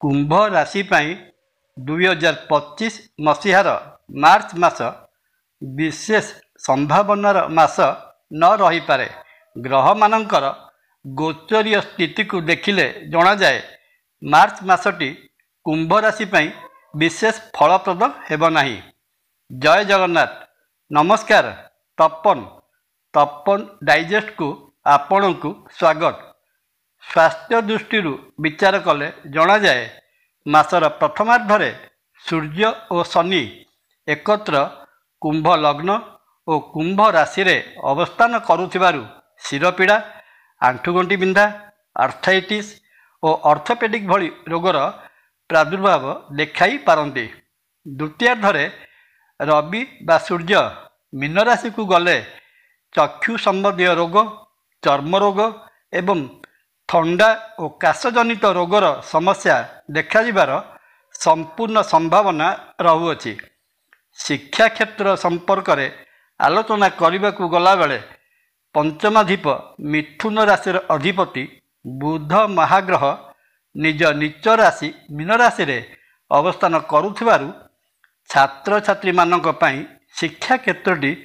कुंभ राशि पाई 2025 मसीहार मार्च मास विशेष संभावनार मास न रही पारे। ग्रह मानकर गोचरीय स्थिति को देखिले जना जाए मार्च मासटी कुंभ राशि पाई विशेष फलप्रद हेब नाही। जय जगन्नाथ। नमस्कार। तपन डाइजेस्ट को आपण को स्वागत। स्वास्थ्य दृष्टि विचार कले जना जाए मासर प्रथमार्धरे सूर्य और शनि एकत्र कुंभ लग्न और कुंभ राशि रे अवस्थान करुथिबारु शिरपीड़ा, आंठुगंटी बिंधा, आर्थराइटिस और ऑर्थोपेडिक भली रोगर प्रादुर्भाव देखाई पारंती। द्वितीयार्धरे रवि बा सूर्य मीन राशि को गले चक्षु संबंधी रोग, चर्म रोग एवं थंडा और काशजनित रोगर समस्या देखाଯିबार संपूर्ण संभावना रहुअछि। शिक्षा क्षेत्र संपर्क में आलोचना करने को गला बेले पंचमाधिप मिथुन राशि अधिपति बुध महाग्रह निज नीच राशि मीन राशि रे अवस्थान करुथिबारु छात्र छात्री मानक पई शिक्षा क्षेत्रटी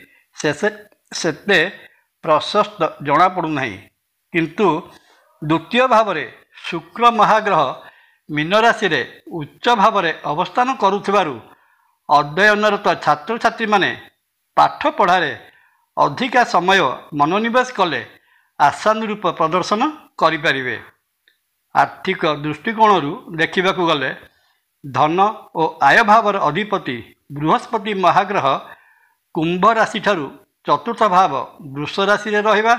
सेते प्रशस्त जना पड़ू नाही। किंतु द्वितीय भाव में शुक्र महाग्रह मीन राशि रे उच्च भाव में अवस्थान करुथिबारु अध्ययनरत छात्र छात्री माने पाठ पढ़ारे अधिका समय मनोनिवेश कले आशानुरूप प्रदर्शन करिपारिबे। आर्थिक दृष्टिकोण देखा गले धन और आय भावर अधिपति बृहस्पति महाग्रह कुंभ राशि ठारू चतुर्थ भाव वृष राशि रे रहिबा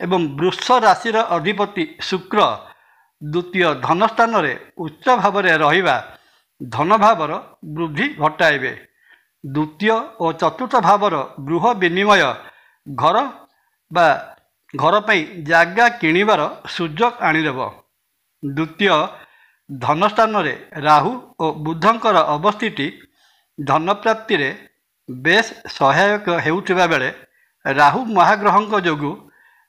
एवं वृष राशि अधिपति शुक्र द्वितीय धन स्थान रे उच्च भाव रे रहिबा धन भावर वृद्धि घटाइबे। द्वितीय और चतुर्थ भावर गृह विनिमय घर पई जागा किणिबार सुजोग आनिदेव। द्वितीय धन स्थान रे राहु और बुधंकर अवस्थिति धन प्राप्ति रे बेस सहायक हेउथिबा बेले राहु महाग्रहंक जोगु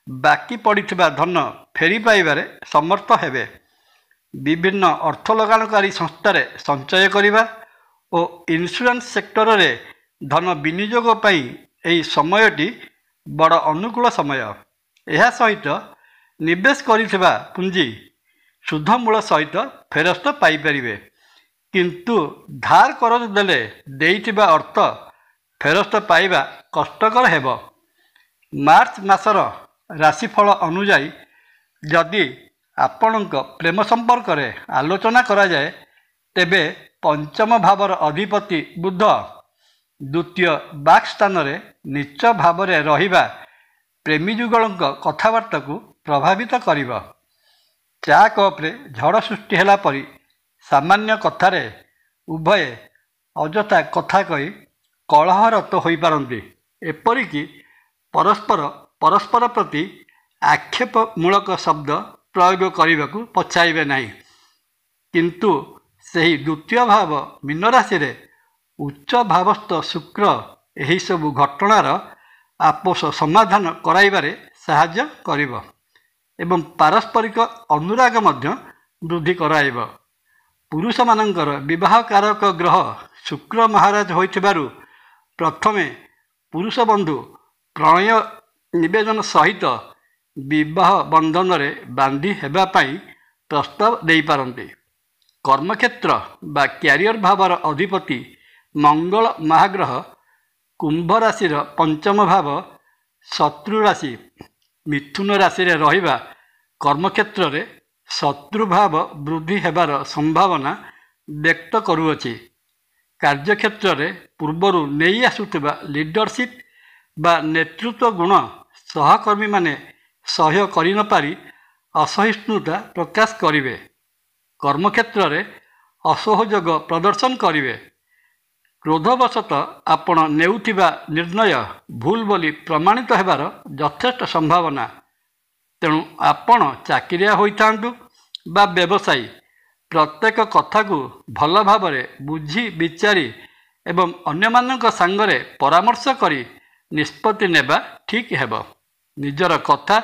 बाकी पड़िथिबा धन फेरी पाइबारे समर्थ हेबे। विभिन्न अर्थ लगानकारी संस्थार संचय करिबा और इन्स्योरेंस सेक्टर रे धन विनियोग पई एही समयटी बड़ अनुकूल समय। यह सहित निवेश करिथिबा पुंजी शुद्धमूल सहित फेरस्त पाई परिबे। किंतु धार करज देले देइथिबा अर्थ फेरस्त पाइबा कष्टकर हेब। मार्च मासर राशिफल अनुजाई जदि आपणक प्रेम संपर्क में आलोचना करा जाए तेबे पंचम भावर अधिपति बुध द्वितीय बाक स्थान रे नीच भाव में रहिबा प्रेमी जुगलक कथबार्ता को प्रभावित करिबा। चा कप्रे झड़ सृष्टि होला परी सामान्य कथारे उभय अजथा कथा कही कलहरत होई पारंती। एपरिकी परस्पर प्रति आक्षेपमूलक शब्द प्रयोग करने को पछाइबे नहीं। किंतु सही द्वितीय भाव मीन राशि रे उच्च भावस्थ शुक्र एही सबु घटनार आपस समाधान कराइबारे साहाय्य करिब एवं पारस्परिक अनुराग मध्य वृद्धि कराइब। पुरुष मानकर विवाह कारक ग्रह शुक्र महाराज होइथिबारु प्रथमे पुरुष बंधु प्रणय निवेदन सहित विवाह बंधन रे बांधी हेबा पाई प्रस्ताव दे पारंती। कर्मक्षेत्र बा क्यारियर भावर अधिपति मंगल महाग्रह कुंभ राशि पंचम भाव शत्रु राशि मिथुन राशि रे रहिबा कर्मक्षेत्र रे शत्रु भाव वृद्धि हेबार संभावना व्यक्त करुअछि। कार्यक्षेत्र रे पूर्वरु नेई आसुथिबा लीडरशिप बा नेतृत्व गुण सहकर्मी माने सहयोग करि न पारि असहिष्णुता प्रकाश करिवे। कर्मक्षेत्र रे असहयोग प्रदर्शन करिवे। क्रोधवशत आपण नेउथिबा निर्णय भूल बोली प्रमाणित हेबार यथेष्ट संभावना। तेणु आपण चाकिरिया होइथांतु बा व्यवसायी प्रत्येक कथा को भल भाव बुझी विचारी एवं अन्यमानक सांगरे परामर्श करी निष्पत्ति नेबा ठीक हेब। निजर कथा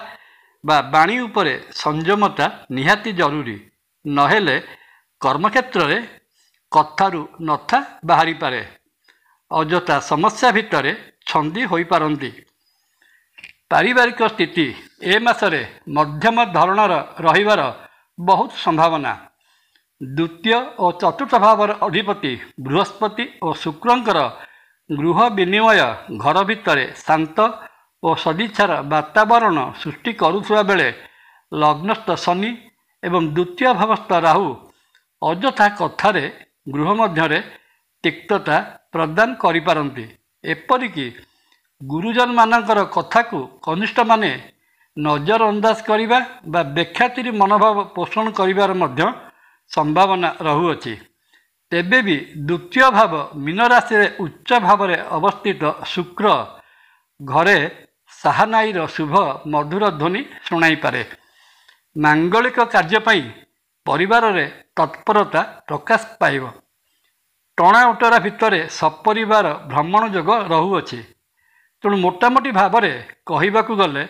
बा बाणी उपरे संयमता निहाती जरूरी। नहेले କର୍ମକ୍ଷେତ୍ରରେ କଥାରୁ ନଥା ବାହାରିପାରେ। ଅଯଥା ସମସ୍ୟା ଭିତରେ ଛନ୍ଦି ହୋଇପାରନ୍ତି। ପାରିବାରିକ ସ୍ଥିତି ଏ ମାସରେ ମଧ୍ୟମ ଧରଣର ରହିବାର ବହୁତ ସମ୍ଭାବନା। ଦ୍ୱିତୀୟ ଓ ଚତୁର୍ଥ ଭାବର ଅଧିପତି ବୃହସ୍ପତି ଓ ଶୁକ୍ରଙ୍କର ଗୃହ ବିନିମୟ ଘର ଭିତରେ ଶାନ୍ତ ଓ ସଦିଚ୍ଛାର ବାତାବରଣ ସୃଷ୍ଟି କରୁଥିବା ବେଳେ ଲଗ୍ନସ୍ଥ ଶନି ଏବଂ ଦ୍ୱିତୀୟ ଭାବସ୍ଥ ରାହୁ ଅଯଥା କଥାରେ ଗୃହ ମଧ୍ୟରେ ତିକ୍ତତା ପ୍ରଦାନ କରିପାରନ୍ତି। ଏପରିକି ଗୁରୁଜନମାନଙ୍କର କଥାକୁ କନିଷ୍ଠମାନେ ନଜରଅନ୍ଦାଜ କରିବା ବା ବେଖାତିର ମନୋଭାବ ପୋଷଣ କରିବାର ମଧ୍ୟ ସମ୍ଭାବନା ରହୁଅଛି। ତେବେ ବି ଦ୍ୱିତୀୟ ଭାବ ମୀନ ରାଶିରେ ଉଚ୍ଚ ଭାବରେ ଅବସ୍ଥିତ ଶୁକ୍ର ଘରେ ସାହାନାଇର ଶୁଭ ମଧୁର ଧ୍ୱନି ଶୁଣାଇପାରେ। ମାଙ୍ଗଳିକ କାର୍ଯ୍ୟ ପାଇଁ ପରିବାରରେ ତତ୍ପରତା ପ୍ରକାଶ ପାଇବ। ଟଣା ଓଟରା ଭିତରେ ସପରିବାର ଭ୍ରମଣ ଯୋଗ ରହୁଅଛି। ତେଣୁ ମୋଟାମୋଟି ଭାବରେ କହିବାକୁ ଗଲେ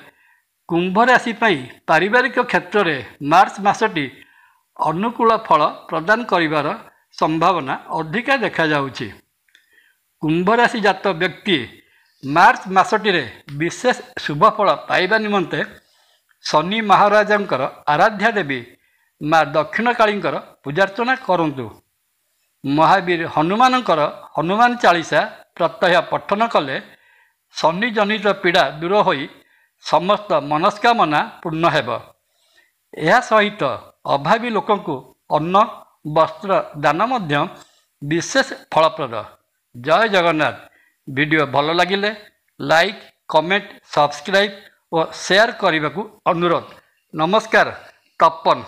କୁମ୍ଭ ରାଶି ପାଇଁ ପାରିବାରିକ କ୍ଷେତ୍ରରେ ମାର୍ଚ୍ଚ ମାସଟି ଅନୁକୂଳ ଫଳ ପ୍ରଦାନ କରିବାର ସମ୍ଭାବନା ଅଧିକା ଦେଖାଯାଉଛି। କୁମ୍ଭ ରାଶି ଜାତ ବ୍ୟକ୍ତି ମାର୍ଚ୍ଚ ମାସଟିରେ ବିଶେଷ ଶୁଭ ଫଳ ପାଇବା ନିମନ୍ତେ ଶନି ମହାରାଜାଙ୍କର ଆରାଧ୍ୟା ଦେବୀ ମା ଦକ୍ଷିଣକାଳୀଙ୍କର ପୂଜାର୍ଚ୍ଚନା କରନ୍ତୁ। ମହାବୀର ହନୁମାନଙ୍କର ହନୁମାନ ଚାଳିଶା ପ୍ରତ୍ୟହ ପଠନ କଲେ ଶନି ଜନିତ ପୀଡ଼ା ଦୂର ହୋଇ ସମସ୍ତ ମନସ୍କାମନା ପୂର୍ଣ୍ଣ ହେବ। ଏହା ସହିତ ଅଭାବୀ ଲୋକଙ୍କୁ ଅନ୍ନ ବସ୍ତ୍ର ଦାନ ମଧ୍ୟ ବିଶେଷ ଫଳପ୍ରଦ। ଜୟ ଜଗନ୍ନାଥ। ଭିଡ଼ିଓ ଭଲ ଲାଗିଲେ ଲାଇକ୍, କମେଣ୍ଟ, ସବସ୍କ୍ରାଇବ୍ ଓ ସେୟାର କରିବାକୁ ଅନୁରୋଧ। ନମସ୍କାର। ତପନ।